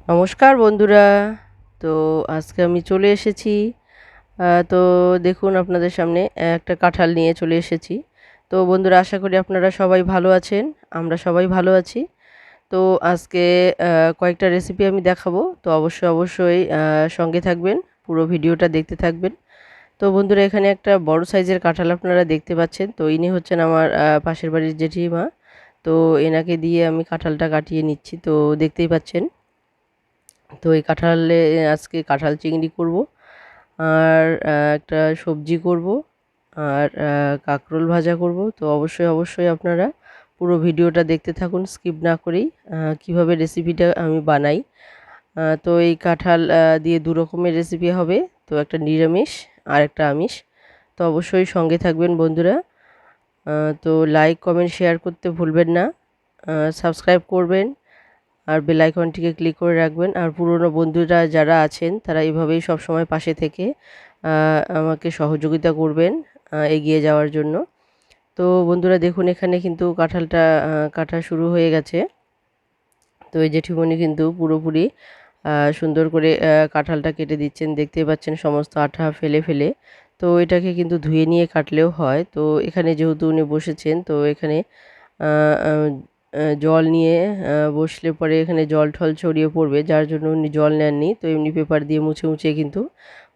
নমস্কার বন্ধুরা। তো আজকে আমি চলে এসেছি। তো দেখুন আপনাদের সামনে একটা কাঁঠাল নিয়ে চলে এসেছি। তো বন্ধুরা, আশা করি আপনারা সবাই ভালো আছেন। আমরা সবাই ভালো আছি। তো আজকে কয়েকটা রেসিপি আমি দেখাবো। তো অবশ্যই সঙ্গে থাকবেন, পুরো ভিডিওটা দেখতে থাকবেন। তো বন্ধুরা, এখানে একটা বড় সাইজের কাঁঠাল আপনারা দেখতে পাচ্ছেন। তো ইনি হচ্ছেন আমার পাশের বাড়ির জেঠিমা। তো এনাকে দিয়ে আমি কাঁঠালটা কাটিয়ে নিচ্ছি। তো দেখতেই পাচ্ছেন। তো এই কাঁঠালে আজকে কাঁঠাল চিংড়ি করব, আর একটা সবজি করব, আর কাঁকরোল ভাজা করব। তো অবশ্যই আপনারা পুরো ভিডিওটা দেখতে থাকুন, স্কিপ না করেই কিভাবে রেসিপিটা আমি বানাই। তো এই কাঁঠাল দিয়ে দু রকমের রেসিপি হবে। তো একটা নিরামিষ আর একটা আমিষ। তো অবশ্যই সঙ্গে থাকবেন বন্ধুরা। তো লাইক কমেন্ট শেয়ার করতে ভুলবেন না। সাবস্ক্রাইব করবেন আর বেল আইকনটিকে ক্লিক করে রাখবেন। আর পুরনো বন্ধুরা যারা আছেন তারা এভাবেই সব সময় পাশে থেকে আমাকে সহযোগিতা করবেন এগিয়ে যাওয়ার জন্য। তো বন্ধুরা দেখুন, এখানে কিন্তু কাঁঠালটা কাটা শুরু হয়ে গেছে। তো এই জেঠিমণি কিন্তু পুরোপুরি সুন্দর করে কাঁঠালটা কেটে দিচ্ছেন, দেখতেই পাচ্ছেন সমস্ত আঠা ফেলে ফেলে। তো এটাকে কিন্তু ধুয়ে নিয়ে কাটলেও হয়। তো এখানে যেহেতু উনি বসেছেন, তো এখানে আহ, আহ, জল নিয়ে বসলে পরে এখানে জল ঠল ছড়িয়ে পড়বে, যার জন্য উনি জল নেননি। তো এমনি পেপার দিয়ে মুছে মুছে কিন্তু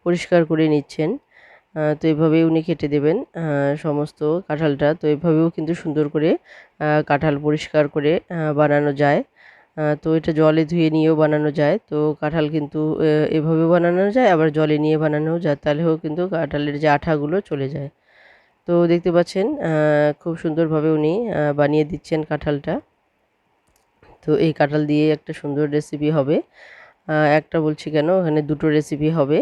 পরিষ্কার করে নিচ্ছেন। তো এভাবেই উনি কেটে দেবেন সমস্ত কাঁঠালটা। তো এভাবেও কিন্তু সুন্দর করে কাঁঠাল পরিষ্কার করে বানানো যায়। তো এটা জলে ধুয়ে নিয়েও বানানো যায়। তো কাঁঠাল কিন্তু এভাবেও বানানো যায়, আবার জলে নিয়ে বানানোও যায়, তাহলেও কিন্তু কাঁঠালের যে আঠাগুলো চলে যায়। তো দেখতে পাচ্ছেন খুব সুন্দরভাবে উনি বানিয়ে দিচ্ছেন কাঁঠালটা। তো এই কাঁঠাল দিয়ে একটা সুন্দর রেসিপি হবে। একটা বলছি কেন, এখানে দুটো রেসিপি হবে,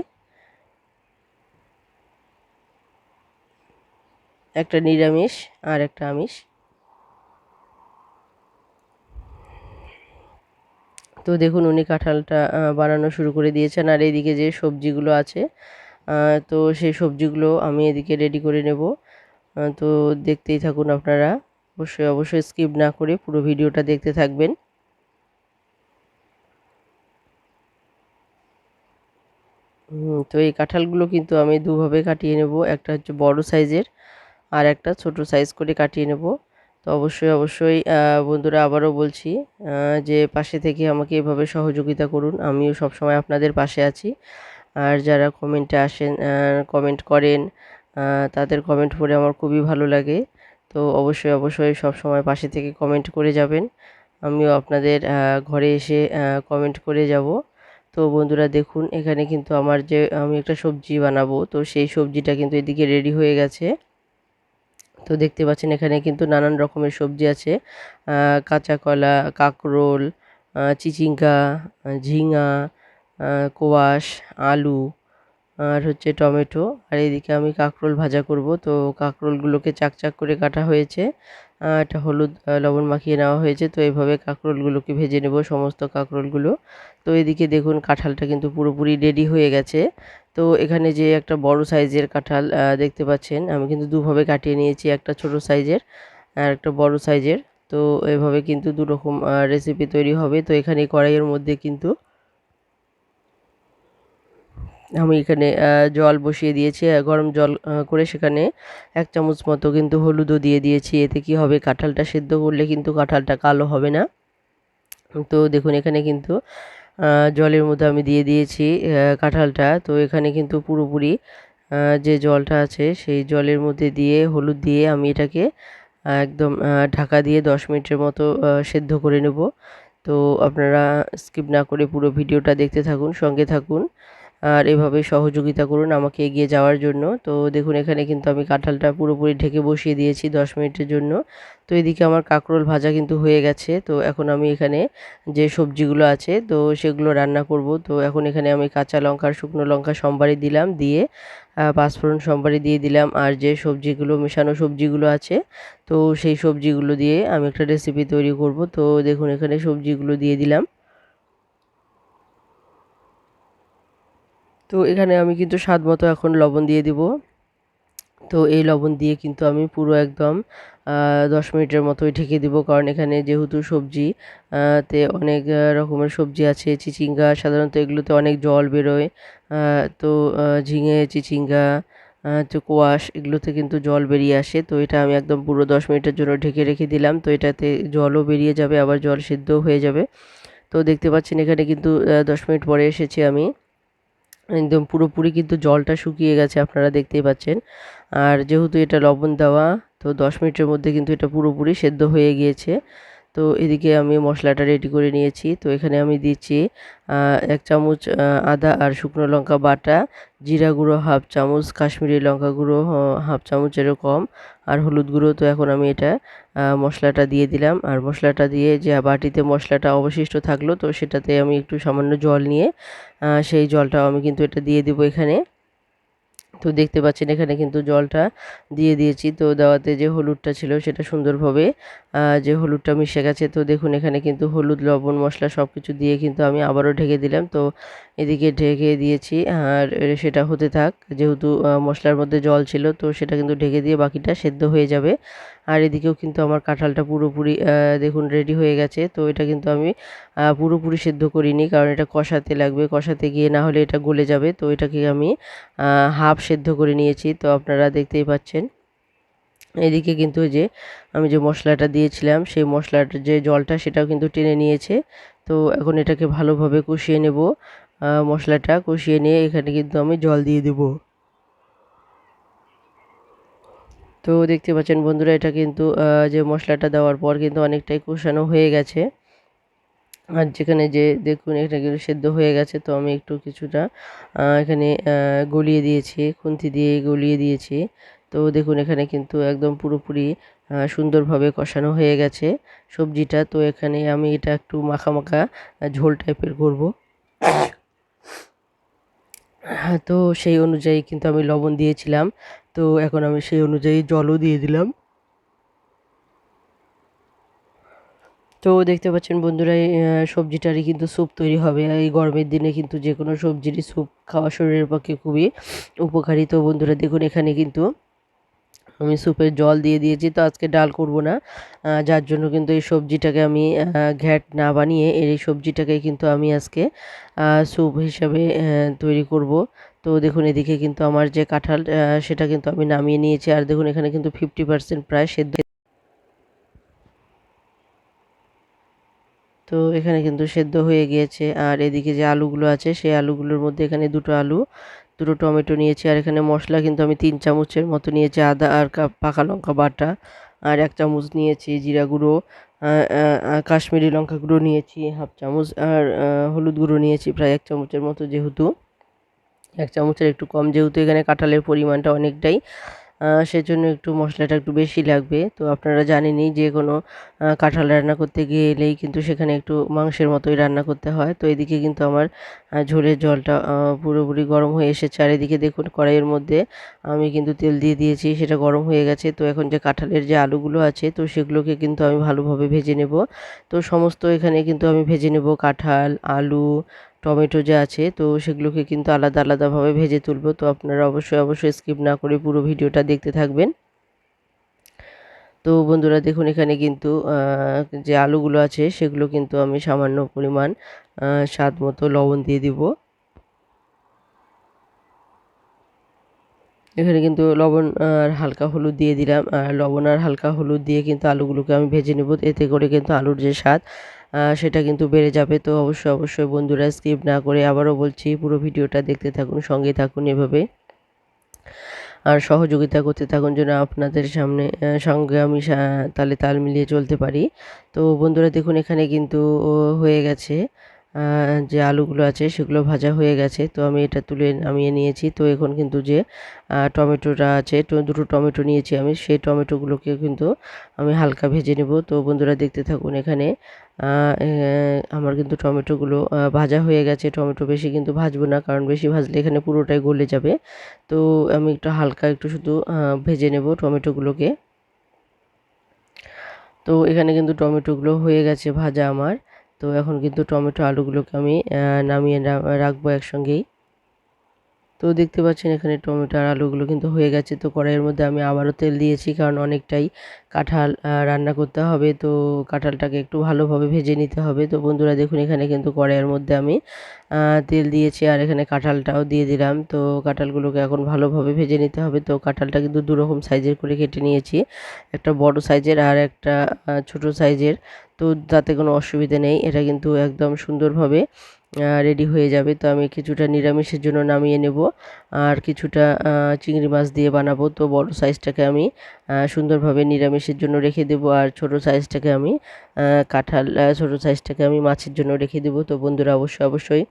একটা নিরামিষ আর একটা আমিষ। তো দেখুন, উনি কাঁঠালটা বানানো শুরু করে দিয়েছেন, আর এইদিকে যে সবজিগুলো আছে তো সেই সবজিগুলো আমি এদিকে রেডি করে নেব। তো দেখতেই থাকুন আপনারা, অবশ্যই স্কিপ না করে পুরো ভিডিওটা দেখতে থাকবেন। তো এই কাঁঠালগুলো কিন্তু আমি দুভাবে কাটিয়ে নেব, একটা হচ্ছে বড় সাইজের আর একটা ছোট সাইজ করে কাটিয়ে নেব। তো অবশ্যই বন্ধুরা, আবারও বলছি যে পাশে থেকে আমাকে এভাবে সহযোগিতা করুন, আমিও সবসময় আপনাদের পাশে আছি। আর যারা কমেন্টে আসেন, কমেন্ট করেন, তাদের কমেন্ট পড়ে আমার খুবই ভালো লাগে। তো অবশ্যই সব সময় পাশে থেকে কমেন্ট করে যাবেন। আমিও আপনাদের ঘরে এসে কমেন্ট করে যাব। তো বন্ধুরা দেখুন, এখানে কিন্তু আমার যে আমি একটা সবজি বানাবো, তো সেই সবজিটা কিন্তু এদিকে রেডি হয়ে গেছে। তো দেখতে পাচ্ছেন এখানে কিন্তু নানান রকমের সবজি আছে, কাঁচা কলা, কাঁকরোল, চিচিঙ্গা, ঝিঙা, কোয়াশ, আলু, আর হচ্ছে টমেটো। আর এদিকে আমি কাঁকরোল ভাজা করব। তো কাঁকরোলগুলোকে চাক চাক করে কাটা হয়েছে, একটা হলুদ লবণ মাখিয়ে নেওয়া হয়েছে। তো এইভাবে কাঁকরোলগুলোকে ভেজে নেব, সমস্ত কাঁকরোলগুলো। তো এদিকে দেখুন, কাঁঠালটা কিন্তু পুরোপুরি রেডি হয়ে গেছে। তো এখানে যে একটা বড় সাইজের কাঁঠাল দেখতে পাচ্ছেন, আমি কিন্তু দুভাবে কাটিয়ে নিয়েছি, একটা ছোট সাইজের আর একটা বড় সাইজের। তো এভাবে কিন্তু দু রকম রেসিপি তৈরি হবে। তো এখানে কড়াইয়ের মধ্যে কিন্তু আমি এখানে জল বসিয়ে দিয়েছি, গরম জল করে সেখানে 1 চামচ মতো কিন্তু হলুদও দিয়ে দিয়েছি। এতে কি হবে, কাঁঠালটা সেদ্ধ করলে কিন্তু কাঁঠালটা কালো হবে না। তো দেখুন, এখানে কিন্তু জলের মধ্যে আমি দিয়ে দিয়েছি কাঁঠালটা। তো এখানে কিন্তু পুরোপুরি যে জলটা আছে সেই জলের মধ্যে দিয়ে হলুদ দিয়ে আমি এটাকে একদম ঢাকা দিয়ে 10 মিনিটের মতো সেদ্ধ করে নেব। তো আপনারা স্কিপ না করে পুরো ভিডিওটা দেখতে থাকুন, সঙ্গে থাকুন, আর এভাবে সহযোগিতা করুন আমাকে এগিয়ে যাওয়ার জন্য। তো দেখুন, এখানে কিন্তু আমি কাঁঠালটা পুরোপুরি ঢেকে বসিয়ে দিয়েছি 10 মিনিটের জন্য। তো এদিকে আমার কাঁকরোল ভাজা কিন্তু হয়ে গেছে। তো এখন আমি এখানে যে সবজিগুলো আছে তো সেগুলো রান্না করব। তো এখন এখানে আমি কাঁচা লঙ্কা আর শুকনো লঙ্কা সম্বারে দিলাম, দিয়ে পাঁচফোড়ন সম্বারে দিয়ে দিলাম, আর যে সবজিগুলো মেশানো সবজিগুলো আছে তো সেই সবজিগুলো দিয়ে আমি একটা রেসিপি তৈরি করব। তো দেখুন, এখানে সবজিগুলো দিয়ে দিলাম। তো এখানে আমি কিন্তু স্বাদ মতো এখন লবণ দিয়ে দিব। তো এই লবণ দিয়ে কিন্তু আমি পুরো একদম 10 মিনিটের মতোই ঢেকে দিব, কারণ এখানে যেহেতু সবজি তে অনেক রকমের সবজি আছে। চিচিঙ্গা সাধারণত এগুলোতে অনেক জল বেরোয়। তো ঝিঙে, চিচিঙ্গা, তো কোয়াশ এগুলোতে কিন্তু জল বেরিয়ে আসে। তো এটা আমি একদম পুরো 10 মিনিটের জন্য ঢেকে রেখে দিলাম। তো এটাতে জলও বেরিয়ে যাবে, আবার জল সিদ্ধও হয়ে যাবে। তো দেখতে পাচ্ছেন এখানে কিন্তু 10 মিনিট পরে এসেছি আমি। একদম পুরোপুরি কিন্তু জলটা শুকিয়ে গেছে, আপনারা দেখতেই পাচ্ছেন। আর যেহেতু এটা লবণ দেওয়া, তো 10 মিনিটের মধ্যে কিন্তু এটা পুরোপুরি সেদ্ধ হয়ে গিয়েছে। তো এদিকে আমি মশলাটা রেডি করে নিয়েছি। তো এখানে আমি দিচ্ছি 1 চামচ আদা আর শুকনো লঙ্কা বাটা, জিরা গুঁড়ো হাফ চামচ, কাশ্মীরি লঙ্কা গুঁড়ো হাফ চামচ এরকম, আর হলুদ গুঁড়ো। তো এখন আমি এটা মশলাটা দিয়ে দিলাম। আর মশলাটা দিয়ে যে বাটিতে মশলাটা অবশিষ্ট থাকলো, তো সেটাতে আমি একটু সামান্য জল নিয়ে সেই জলটাও আমি কিন্তু এটা দিয়ে দিব এখানে। তো দেখতে পাচ্ছেন এখানে কিন্তু জলটা দিয়ে দিয়েছি। তো দেওয়াতে যে হলুদটা ছিল সেটা সুন্দরভাবে যে হলুদটা মিশে গেছে। তো দেখুন এখানে কিন্তু হলুদ, লবণ, মশলা সব কিছু দিয়ে কিন্তু আমি আবারও ঢেকে দিলাম। তো এদিকে ঢেকে দিয়েছি, আর সেটা হতে থাক। যেহেতু মশলার মধ্যে জল ছিল, তো সেটা কিন্তু ঢেকে দিয়ে বাকিটা সেদ্ধ হয়ে যাবে। আর এদিকেও কিন্তু আমার কাঁঠালটা পুরোপুরি দেখুন রেডি হয়ে গেছে। তো এটা কিন্তু আমি পুরোপুরি সেদ্ধ করিনি, কারণ এটা কষাতে লাগবে, কষাতে গিয়ে না হলে এটা গলে যাবে। তো এটাকে আমি হাফ সেদ্ধ করে নিয়েছি। তো আপনারা দেখতেই পাচ্ছেন এদিকে কিন্তু ওই যে আমি যে মশলাটা দিয়েছিলাম, সেই মশলাটার যে জলটা সেটাও কিন্তু টেনে নিয়েছে। তো এখন এটাকে ভালোভাবে কষিয়ে নেব। মশলাটা কষিয়ে নিয়ে এখানে কিন্তু আমি জল দিয়ে দেব। তো দেখতে পাচ্ছেন বন্ধুরা, এটা কিন্তু যে মশলাটা দেওয়ার পর কিন্তু অনেকটাই কষানো হয়ে গেছে। আর যেখানে যে দেখুন এটা কিন্তু সেদ্ধ হয়ে গেছে। তো আমি একটু কিছুটা এখানে গলিয়ে দিয়েছি, খুন্তি দিয়ে গলিয়ে দিয়েছি। তো দেখুন এখানে কিন্তু একদম পুরোপুরি সুন্দরভাবে কষানো হয়ে গেছে সবজিটা। তো এখানে আমি এটা একটু মাখা মাখা ঝোল টাইপের করব। তো সেই অনুযায়ী কিন্তু আমি লবণ দিয়েছিলাম। তো এখন আমি সেই অনুযায়ী জলও দিয়ে দিলাম। তো দেখতে পাচ্ছেন বন্ধুরা, এই সবজিটারই কিন্তু স্যুপ তৈরি হবে। এই গরমের দিনে কিন্তু যে কোনো সবজিরই স্যুপ খাওয়া শরীরের পক্ষে খুবই উপকারী। তো বন্ধুরা দেখুন এখানে কিন্তু আমি স্যুপের জল দিয়ে দিয়েছি। তো আজকে ডাল করব না, যার জন্য কিন্তু এই সবজিটাকে আমি ঘ্যাট না বানিয়ে এই সবজিটাকে কিন্তু আমি আজকে স্যুপ হিসাবে তৈরি করব। তো দেখুন এদিকে কিন্তু আমার যে কাঁঠাল সেটা কিন্তু আমি নামিয়ে নিয়েছি। আর দেখুন এখানে কিন্তু 50% প্রায় সেদ্ধ। তো এখানে কিন্তু সেদ্ধ হয়ে গিয়েছে। আর এদিকে যে আলুগুলো আছে সেই আলুগুলোর মধ্যে এখানে দুটো আলু, দুটো টমেটো নিয়েছি। আর এখানে মশলা কিন্তু আমি 3 চামচের মতো নিয়েছি, আদা আর পাকা লঙ্কা বাটা। আর 1 চামচ নিয়েছি জিরা গুঁড়ো, কাশ্মীরি লঙ্কা গুঁড়ো নিয়েছি হাফ চামচ, আর হলুদ গুঁড়ো নিয়েছি প্রায় 1 চামচের মতো। যেহেতু 1 চামচের একটু কম, যেহেতু এখানে কাঁঠালের পরিমাণটা অনেকটাই, সেজন্য একটু মশলাটা একটু বেশি লাগবে। তো আপনারা জানেনই যে কোনো কাঁঠাল রান্না করতে গেলেই কিন্তু সেখানে একটু মাংসের মতোই রান্না করতে হয়। তো এদিকে কিন্তু আমার ঝোলের জলটা পুরোপুরি গরম হয়ে এসেছে। আর এদিকে দেখুন কড়াইয়ের মধ্যে আমি কিন্তু তেল দিয়ে দিয়েছি, সেটা গরম হয়ে গেছে। তো এখন যে কাঁঠালের যে আলুগুলো আছে, তো সেগুলোকে কিন্তু আমি ভালোভাবে ভেজে নেব। তো সমস্ত এখানে কিন্তু আমি ভেজে নেব, কাঁঠাল, আলু, টমেটো যা আছে, তো সেগুলোকে কিন্তু আলাদা আলাদাভাবে ভেজে তুলব। তো আপনারা অবশ্যই অবশ্যই স্কিপ না করে পুরো ভিডিওটা দেখতে থাকবেন। তো বন্ধুরা দেখুন এখানে কিন্তু যে আলুগুলো আছে সেগুলো কিন্তু আমি সামান্য পরিমাণ স্বাদ মতো লবণ দিয়ে দিব। এখানে কিন্তু লবণ আর হালকা হলুদ দিয়ে দিলাম। আর লবণ আর হালকা হলুদ দিয়ে কিন্তু আলুগুলোকে আমি ভেজে নেব। এতে করে কিন্তু আলুর যে স্বাদ সেটা কিন্তু বেড়ে যাবে। তো অবশ্যই অবশ্যই বন্ধুরা স্কিপ না করে, আবারও বলছি, পুরো ভিডিওটা দেখতে থাকুন, সঙ্গে থাকুন এভাবে। আর সহযোগিতা করতে থাকুন যেন আপনাদের সামনে সঙ্গে আমি তালে তাল মিলিয়ে চলতে পারি। তো বন্ধুরা দেখুন এখানে কিন্তু হয়ে গেছে, যে আলুগুলো আছে সেগুলো ভাজা হয়ে গেছে। তো আমি এটা তুলে নামিয়ে নিয়েছি। তো এখন কিন্তু যে টমেটোটা আছে, দুটো টমেটো নিয়েছি আমি, সেই টমেটোগুলোকে কিন্তু আমি হালকা ভেজে নেব। তো বন্ধুরা দেখতে থাকুন এখানে আমার কিন্তু টমেটোগুলো ভাজা হয়ে গেছে। টমেটো বেশি কিন্তু ভাজবো না, কারণ বেশি ভাজলে এখানে পুরোটাই গলে যাবে। তো আমি একটু হালকা একটু শুধু ভেজে নেব টমেটোগুলোকে। তো এখানে কিন্তু টমেটোগুলো হয়ে গেছে ভাজা আমার। তো এখন কিন্তু টমেটো আলুগুলোকে আমি নামিয়ে রাখবো একসঙ্গেই। তো দেখতে পাচ্ছেন এখানে টমেটো আর আলুগুলো কিন্তু হয়ে গেছে। তো কড়াইয়ের মধ্যে আমি আবারও তেল দিয়েছি, কারণ অনেকটাই কাঁঠাল রান্না করতে হবে, তো কাঁঠালটাকে একটু ভালোভাবে ভেজে নিতে হবে। তো বন্ধুরা দেখুন এখানে কিন্তু কড়াইয়ের মধ্যে আমি তেল দিয়েছি আর এখানে কাঁঠালটাও দিয়ে দিলাম। তো কাঁঠালগুলোকে এখন ভালোভাবে ভেজে নিতে হবে। তো কাঁঠালটা কিন্তু দুরকম সাইজের করে কেটে নিয়েছি, একটা বড় সাইজের আর একটা ছোট সাইজের। তো তাতে কোনো অসুবিধা নেই, এটা কিন্তু একদম সুন্দরভাবে রেডি হয়ে যাবে। তো আমি কিছুটা নিরামিষের জন্য নামিয়ে নেব আর কিছুটা চিংড়ি মাছ দিয়ে বানাবো। তো বড় সাইজটাকে আমি সুন্দরভাবে নিরামিষের জন্য রেখে দেবো আর ছোট সাইজটাকে আমি ছোট সাইজটাকে আমি মাছের জন্য রেখে দেবো। তো বন্ধুরা অবশ্যই অবশ্যই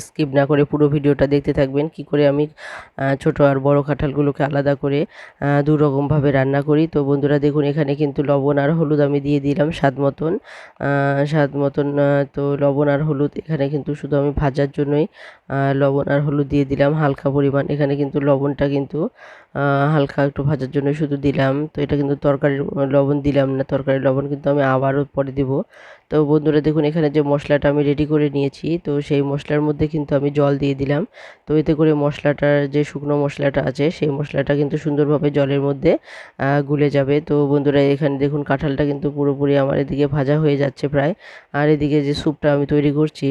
স্কিপ না করে পুরো ভিডিওটা দেখতে থাকবেন, কি করে আমি ছোট আর বড় কাঁঠালগুলোকে আলাদা করে দু রকমভাবে রান্না করি। তো বন্ধুরা দেখুন এখানে কিন্তু লবণ আর হলুদ আমি দিয়ে দিলাম স্বাদ মতন। তো লবণ আর হলুদ এখানে কিন্তু শুধু আমি ভাজার জন্যই লবণ আর হলুদ দিয়ে দিলাম হালকা পরিমাণ। এখানে কিন্তু লবণটা কিন্তু হালকা একটু ভাজার জন্য শুধু দিলাম। তো এটা কিন্তু তরকারির লবণ দিলাম না, তরকারির লবণ কিন্তু আমি আবারও পরে দিব। তো বন্ধুরা দেখুন এখানে যে মশলাটা আমি রেডি করে নিয়েছি, তো সেই মশলার মধ্যে কিন্তু আমি জল দিয়ে দিলাম। তো এতে করে মশলাটার যে শুকনো মশলাটা আছে সেই মশলাটা কিন্তু সুন্দরভাবে জলের মধ্যে গুলে যাবে। তো বন্ধুরা এখানে দেখুন কাঁঠালটা কিন্তু পুরোপুরি আমার এদিকে ভাজা হয়ে যাচ্ছে প্রায়। আর এদিকে যে স্যুপটা আমি তৈরি করছি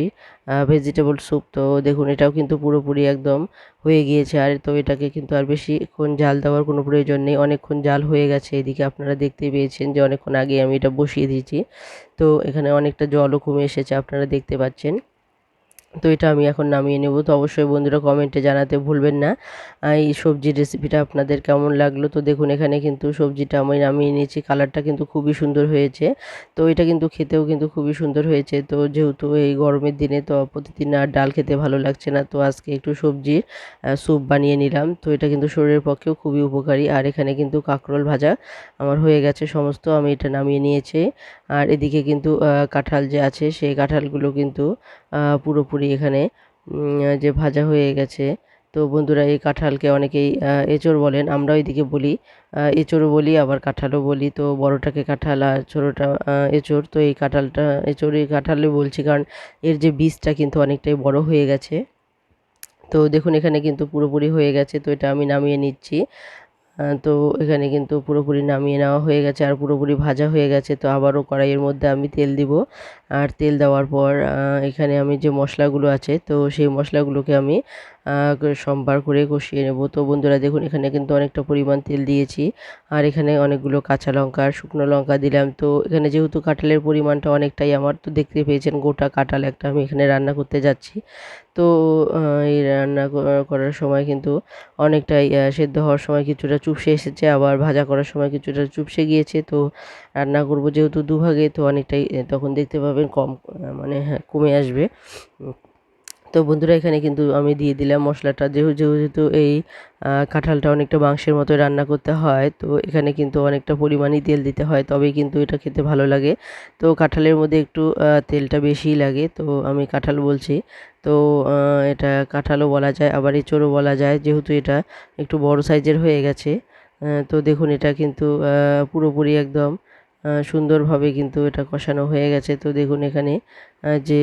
ভেজিটেবল স্যুপ, তো দেখুন এটাও কিন্তু পুরোপুরি একদম হয়ে গিয়েছে। আর তো এটাকে কিন্তু আর বেশিক্ষণ জাল দেওয়ার কোনো প্রয়োজন নেই, অনেকক্ষণ জাল হয়ে গেছে। এদিকে আপনারা দেখতেই পেয়েছেন যে অনেকক্ষণ আগে আমি এটা বসিয়ে দিয়েছি। তো এখানে অনেকটা জলও কমে এসেছে, আপনারা দেখতে পাচ্ছেন। তো এটা আমি এখন নামিয়ে নেব। তো অবশ্যই বন্ধুরা কমেন্টে জানাতে ভুলবেন না এই সবজির রেসিপিটা আপনাদের কেমন লাগলো। তো দেখুন এখানে কিন্তু সবজিটা আমি নামিয়ে নিয়েছি, কালারটা কিন্তু খুবই সুন্দর হয়েছে। তো এটা কিন্তু খেতেও কিন্তু খুবই সুন্দর হয়েছে। তো যেহেতু এই গরমের দিনে তো প্রতিদিন আর ডাল খেতে ভালো লাগছে না, তো আজকে একটু সবজির স্যুপ বানিয়ে নিলাম। তো এটা কিন্তু শরীরের পক্ষেও খুবই উপকারী। আর এখানে কিন্তু কাঁকরোল ভাজা আমার হয়ে গেছে সমস্ত, আমি এটা নামিয়ে নিয়েছি। আর এদিকে কিন্তু কাঁঠাল যে আছে সেই কাঁঠালগুলো কিন্তু পুরোপুরি এখানে যে ভাজা হয়ে গেছে। তো বন্ধুরা এই কাঁঠালকে অনেকেই এঁচোড় বলেন, আমরাও এদিকে বলি এঁচোড়ও বলি আবার কাঁঠালও বলি। তো বড়টাকে কাঁঠাল আর ছোটোটা এঁচোড়। তো এই কাঁঠালটা এঁচোড় এই কাঁঠালে বলছি কারণ এর যে বীজটা কিন্তু অনেকটাই বড় হয়ে গেছে। তো দেখুন এখানে কিন্তু পুরোপুরি হয়ে গেছে, তো এটা আমি নামিয়ে নিচ্ছি। তো এখানে কিন্তু পুরোপুরি নামিয়ে নেওয়া হয়ে গেছে আর পুরোপুরি ভাজা হয়ে গেছে। তো আবারও কড়াইয়ের মধ্যে আমি তেল দিব আর তেল দেওয়ার পর এখানে আমি যে মশলাগুলো আছে তো সেই মশলাগুলোকে আমি সম্বার করে কষিয়ে নেব। তো বন্ধুরা দেখুন এখানে কিন্তু অনেকটা পরিমাণ তেল দিয়েছি আর এখানে অনেকগুলো কাঁচা লঙ্কা আর শুকনো লঙ্কা দিলাম। তো এখানে যেহেতু কাঁঠালের পরিমাণটা অনেকটাই আমার, তো দেখতে পেয়েছেন গোটা কাঁঠাল একটা আমি এখানে রান্না করতে যাচ্ছি। তো এই রান্না করার সময় কিন্তু অনেকটাই সেদ্ধ হওয়ার সময় কিছুটা চুপসে এসেছে, আবার ভাজা করার সময় কিছুটা চুপসে গিয়েছে। তো রান্না করব যেহেতু দুভাগে, তো অনেকটাই তখন দেখতে পাবেন কম মানে হ্যাঁ কমে আসবে। তো বন্ধুরা এখানে কিন্তু আমি দিয়ে দিলাম মশলাটা, যেহেতু এই কাঁঠালটা অনেকটা মাংসের মতো রান্না করতে হয়, তো এখানে কিন্তু অনেকটা পরিমাণই তেল দিতে হয়, তবেই কিন্তু এটা খেতে ভালো লাগে। তো কাঁঠালের মধ্যে একটু তেলটা বেশিই লাগে, তো আমি কাঁঠাল বলছি। তো এটা কাঁঠালও বলা যায় আবার এঁচোড়ও বলা যায়, যেহেতু এটা একটু বড় সাইজের হয়ে গেছে। তো দেখুন এটা কিন্তু পুরোপুরি একদম সুন্দরভাবে কিন্তু এটা কষানো হয়ে গেছে। তো দেখুন এখানে যে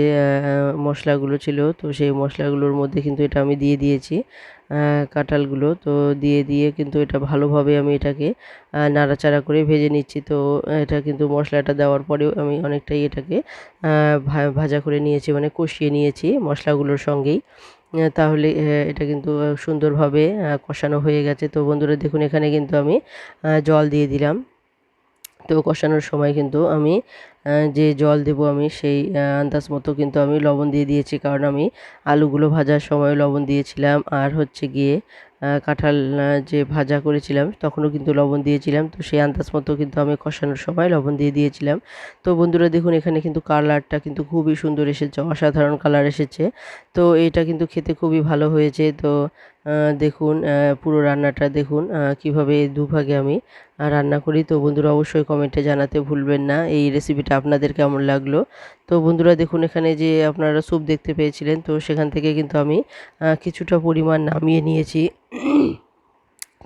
মশলাগুলো ছিল, তো সেই মশলাগুলোর মধ্যে কিন্তু এটা আমি দিয়ে দিয়েছি কাঁঠালগুলো। তো দিয়ে কিন্তু এটা ভালোভাবে আমি এটাকে নাড়াচাড়া করে ভেজে নিচ্ছি। তো এটা কিন্তু মশলাটা দেওয়ার পরেও আমি অনেকটাই এটাকে ভাজা করে নিয়েছি, মানে কষিয়ে নিয়েছি মশলাগুলোর সঙ্গেই। তাহলে এটা কিন্তু সুন্দরভাবে কষানো হয়ে গেছে। তো বন্ধুরা দেখুন এখানে কিন্তু আমি জল দিয়ে দিলাম। তো কষানোর সময় কিন্তু আমি যে জল দেবো আমি সেই আন্দাজ মতো কিন্তু আমি লবণ দিয়ে দিয়েছি, কারণ আমি আলুগুলো ভাজার সময় লবণ দিয়েছিলাম আর হচ্ছে গিয়ে কাঁঠাল যে ভাজা করেছিলাম তখনও কিন্তু লবণ দিয়েছিলাম। তো সেই আন্দাজ মতো কিন্তু আমি কষানোর সময় লবণ দিয়ে দিয়েছিলাম। তো বন্ধুরা দেখুন এখানে কিন্তু কালারটা কিন্তু খুবই সুন্দর এসেছে, অসাধারণ কালার এসেছে। তো এটা কিন্তু খেতে খুবই ভালো হয়েছে। তো দেখুন পুরো রান্নাটা দেখুন কিভাবে দুভাগে আমি রান্না করি। তো বন্ধুরা অবশ্যই কমেন্টে জানাতে ভুলবেন না এই রেসিপিটা আপনাদের কেমন লাগলো। তো বন্ধুরা দেখুন এখানে যে আপনারা স্যুপ দেখতে পেয়েছিলেন, তো সেখান থেকে কিন্তু আমি কিছুটা পরিমাণ নামিয়ে নিয়েছি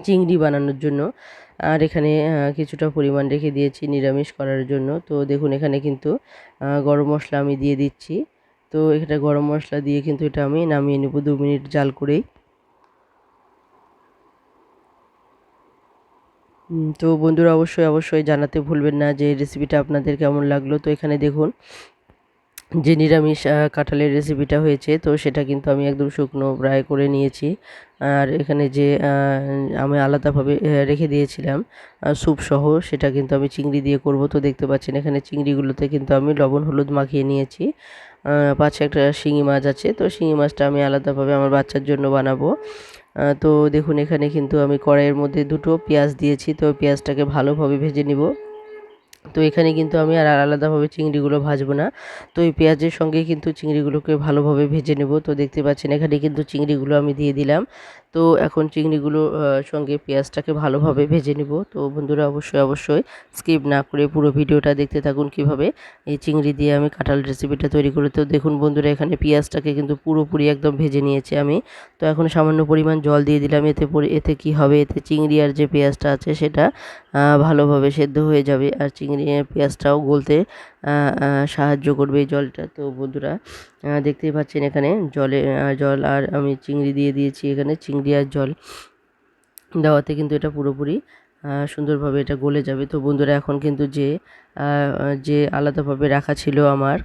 চিংড়ি বানানোর জন্য। আর এখানে কিছুটা পরিমাণ রেখে দিয়েছি নিরামিষ করার জন্য। তো দেখুন এখানে কিন্তু গরম মশলা আমি দিয়ে দিচ্ছি। তো এখানে গরম মশলা দিয়ে কিন্তু এটা আমি নামিয়ে নেব 2 মিনিট জাল করেই। তো বন্ধুরা অবশ্যই জানাতে ভুলবেন না যে রেসিপিটা আপনাদের কেমন লাগলো। তো এখানে দেখুন যে নিরামিষ কাঁঠালের রেসিপিটা হয়েছে, তো সেটা কিন্তু আমি একদম শুকনো ফ্রাই করে নিয়েছি। আর এখানে যে আমি আলাদাভাবে রেখে দিয়েছিলাম স্যুপ সহ, সেটা কিন্তু আমি চিংড়ি দিয়ে করব। তো দেখতে পাচ্ছেন এখানে চিংড়িগুলোতে কিন্তু আমি লবণ হলুদ মাখিয়ে নিয়েছি। পাশে একটা শিঙি মাছ আছে, তো শিঙি মাছটা আমি আলাদাভাবে আমার বাচ্চার জন্য বানাবো। তো দেখুন এখানে কিন্তু আমি কড়াইয়ের মধ্যে দুটো পেঁয়াজ দিয়েছি, তো পেঁয়াজটাকে ভালোভাবে ভেজে নিব। তো এখানে কিন্তু আমি আর আলাদাভাবে চিংড়িগুলো ভাজবো না, তো এই পেঁয়াজের সঙ্গে কিন্তু চিংড়িগুলোকে ভালোভাবে ভেজে নেব। তো দেখতে পাচ্ছেন এখানে কিন্তু চিংড়িগুলো আমি দিয়ে দিলাম। তো এখন চিংড়িগুলো সঙ্গে পেঁয়াজটাকে ভালোভাবে ভেজে নেব। তো বন্ধুরা অবশ্যই স্কিপ না করে পুরো ভিডিওটা দেখতে থাকুন কিভাবে এই চিংড়ি দিয়ে আমি কাঁঠাল রেসিপিটা তৈরি করে। তো দেখুন বন্ধুরা এখানে পেঁয়াজটাকে কিন্তু পুরোপুরি একদম ভেজে নিয়েছি আমি। তো এখন সামান্য পরিমাণ জল দিয়ে দিলাম, এতে কি হবে, এতে চিংড়ি আর যে পেঁয়াজটা আছে সেটা ভালোভাবে সেদ্ধ হয়ে যাবে, আর চিংড়ি পেঁয়াজটাও গলতে সাহায্য করবে এই জলটা। তো বন্ধুরা দেখতেই পাচ্ছেন এখানে জল আর আমি চিংড়ি দিয়ে দিয়েছি। এখানে চিংড়ি আর জল দেওয়াতে কিন্তু এটা পুরোপুরি সুন্দরভাবে এটা গলে যাবে। তো বন্ধুরা এখন কিন্তু যে আলাদাভাবে রাখা ছিল আমার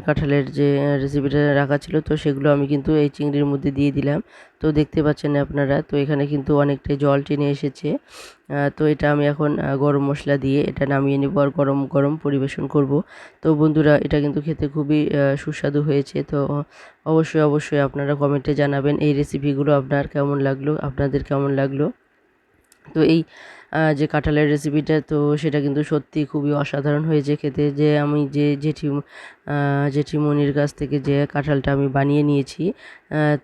কাঁঠালের যে রেসিপিটা রাখা ছিল, তো সেগুলো আমি কিন্তু এই চিংড়ির মধ্যে দিয়ে দিলাম। তো দেখতে পাচ্ছেন আপনারা, তো এখানে কিন্তু অনেকটাই জল টেনে এসেছে। তো এটা আমি এখন গরম মশলা দিয়ে এটা নামিয়ে নেব আর গরম গরম পরিবেশন করব। তো বন্ধুরা এটা কিন্তু খেতে খুবই সুস্বাদু হয়েছে। তো অবশ্যই আপনারা কমেন্টে জানাবেন এই রেসিপিগুলো আপনাদের কেমন লাগলো। তো এই যে কাঁঠালের রেসিপিটা, তো সেটা কিন্তু সত্যি খুবই অসাধারণ হয়েছে খেতে। যে আমি যে জেঠিমণির কাছ থেকে যে কাঁঠালটা আমি বানিয়ে নিয়েছি,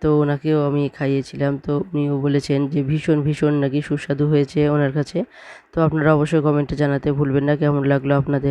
তো ওনাকেও আমি খাইয়েছিলাম। তো উনিও বলেছেন যে ভীষণ নাকি সুস্বাদু হয়েছে ওনার কাছে। তো আপনারা অবশ্যই কমেন্টে জানাতে ভুলবেন না কেমন লাগলো আপনাদের।